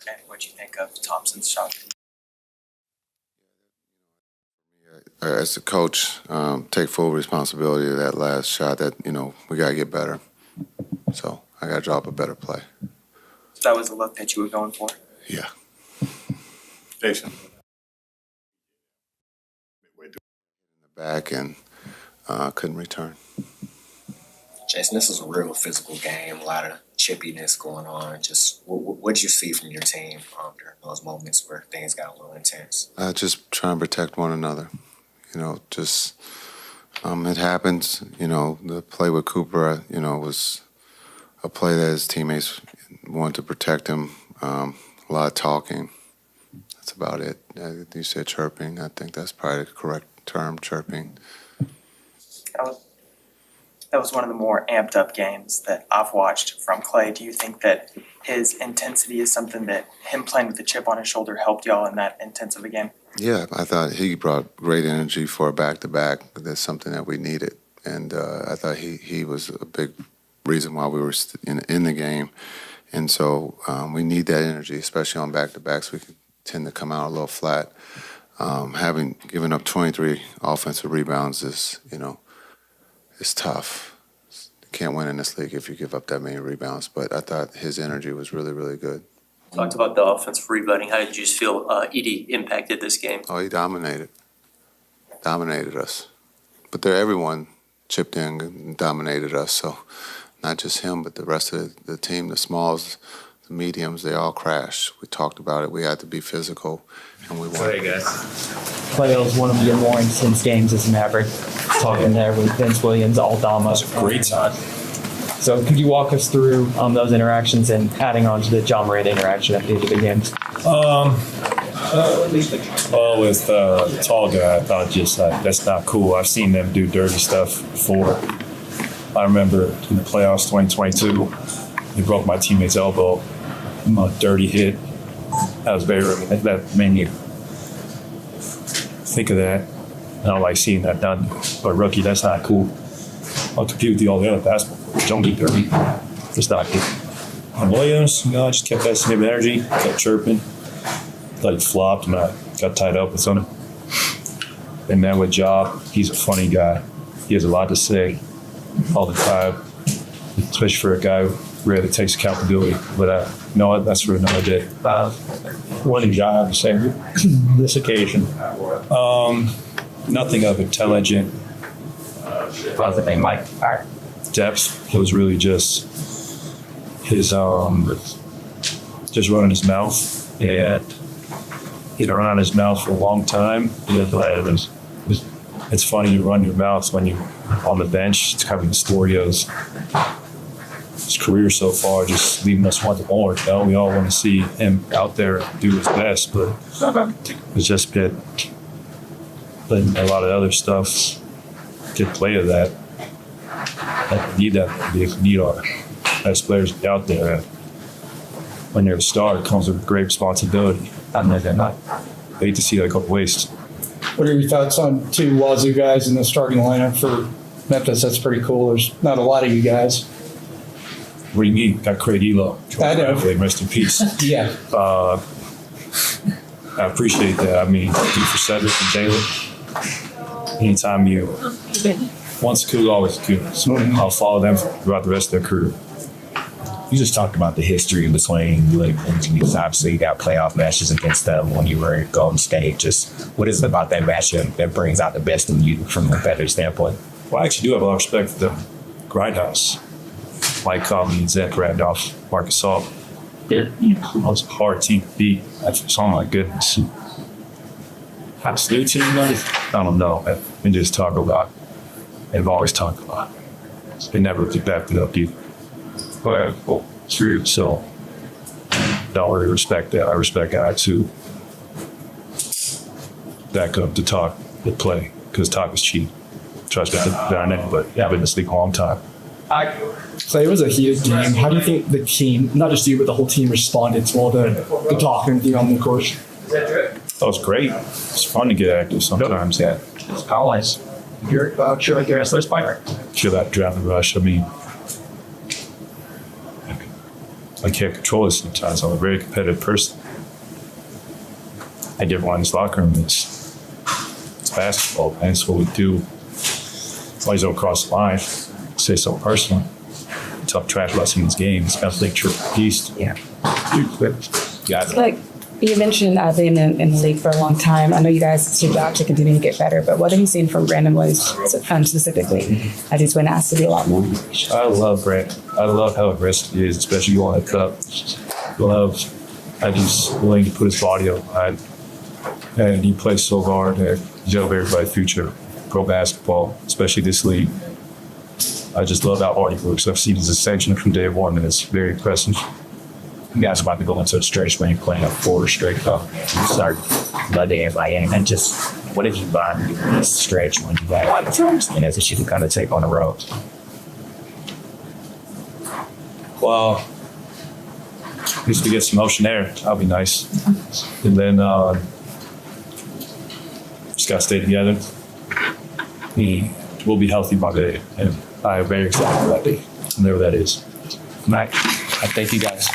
And what you think of Thompson's shot? As a coach, take full responsibility of that last shot. That we gotta get better. So I gotta drop a better play. So that was the look that you were going for? Yeah. Jason. In the back and couldn't return. Jason, this is a real physical game, a lot of chippiness going on. Just what did you see from your team during those moments where things got a little intense? Just try and protect one another. It happens. The play with Cooper, was a play that his teammates wanted to protect him. A lot of talking. That's about it. You said chirping. I think that's probably the correct term, chirping. That was one of the more amped up games that I've watched from Klay. Do you think that his intensity is something that him playing with the chip on his shoulder helped y'all in that intense of a game? Yeah, I thought he brought great energy for a back-to-back. That's something that we needed. And I thought he was a big reason why we were in the game. And so we need that energy, especially on back-to-backs. We can tend to come out a little flat. Having given up 23 offensive rebounds is, it's tough. You can't win in this league if you give up that many rebounds. But I thought his energy was really, really good. Talked about the offensive rebounding. How did you feel Edey impacted this game? Oh, he dominated us. But everyone chipped in and dominated us. So not just him, but the rest of the team, the smalls, the mediums, they all crashed. We talked about it. We had to be physical, and we won. Hey, guys. Klay was one of your more intense games as a Maverick. Talking there with Vince Williams, Aldama. It was a great time. So could you walk us through those interactions and adding on to the John Morant interaction at the end of the games? With the tall guy, I thought that's not cool. I've seen them do dirty stuff before. I remember in the playoffs 2022, he broke my teammate's elbow. A dirty hit. That made me think of that. I don't like seeing that done. But rookie, that's not cool. I'll compete with you all the other basketball. Don't get dirty. It's not good. And Williams, I just kept that same energy, kept chirping. Thought he flopped and I got tied up with something. And then with Job, he's a funny guy. He has a lot to say all the time, especially for a guy who rarely takes accountability. But no, that's for another day. What did Job have to say this occasion? Nothing of intelligent. How's the name, Mike? All right. Depth. It was really just his just running his mouth, and he'd run on his mouth for a long time. It's funny to run your mouth when you're on the bench. It's kind of the story of his career so far, just leaving us wanting more. We all want to see him out there do his best, but it's just been letting a lot of other stuff get play of that. We need our best players to be out there. And when you're a star, it comes with great responsibility. I hate to see that go to waste. What are your thoughts on two Wazoo guys in the starting lineup for Memphis? That's pretty cool. There's not a lot of you guys. What do you mean? Got Craig Elo. I know. Rest in peace. Yeah. I appreciate that. I mean, thank you for Cedric and Jalen. Anytime once a coup, always a coup. So I'll follow them throughout the rest of their career. You just talked about the history between you and Jimmy. Obviously, you got playoff matches against them when you were at Golden State. Just what is it about that matchup that brings out the best in you from a competitive standpoint? Well, I actually do have a lot of respect for the Grindhouse. Mike Conley, Zach Randolph, Marcus Salt. That was a hard team to beat. Oh my goodness. Absolute team, I don't know. We just talk about. They've always talked about. They never backed it up either. Well, true. So, don't really respect that. I respect guys who back up to talk, to play, because talk is cheap. Trust me, I've done it, but I've been in this league a long time. So it was a heated game. How do you think the team, not just you, but the whole team responded to all the talking with you on the course? That was great. It's fun to get active sometimes. Yeah. It's always. You're like your wrestler's fighter. Feel that adrenaline rush. I mean, I can't control it sometimes. I'm a very competitive person. I get everyone in this locker room. It's basketball, man. It's what we do. Always don't cross the line. Say something personal. Talk trash about someone's game. It's got to think true piece. Yeah. Got it. Like you mentioned, being in the league for a long time. I know you guys it's your job to continue to get better, but what have you seen from Brandon Williams specifically? As he's been asked to do a lot more. I love Brandon. I love how aggressive he is, especially on the cup. I love how he's willing to put his body on the line. And he plays so hard and he's got everybody's future. Pro basketball, especially this league. I just love how hard he works. I've seen his ascension from day one, and it's very impressive. You guys are about to go into a stretch when you're playing a 4 straight up. You start Monday and Miami, and just what have you learned in this stretch when you got and as that you can kind of take on the road? Well, at least we get some motion there. That'll be nice. And then just gotta stay together. We'll be healthy by day, and I'm very excited for that day, whenever that is. Mike, I thank you guys.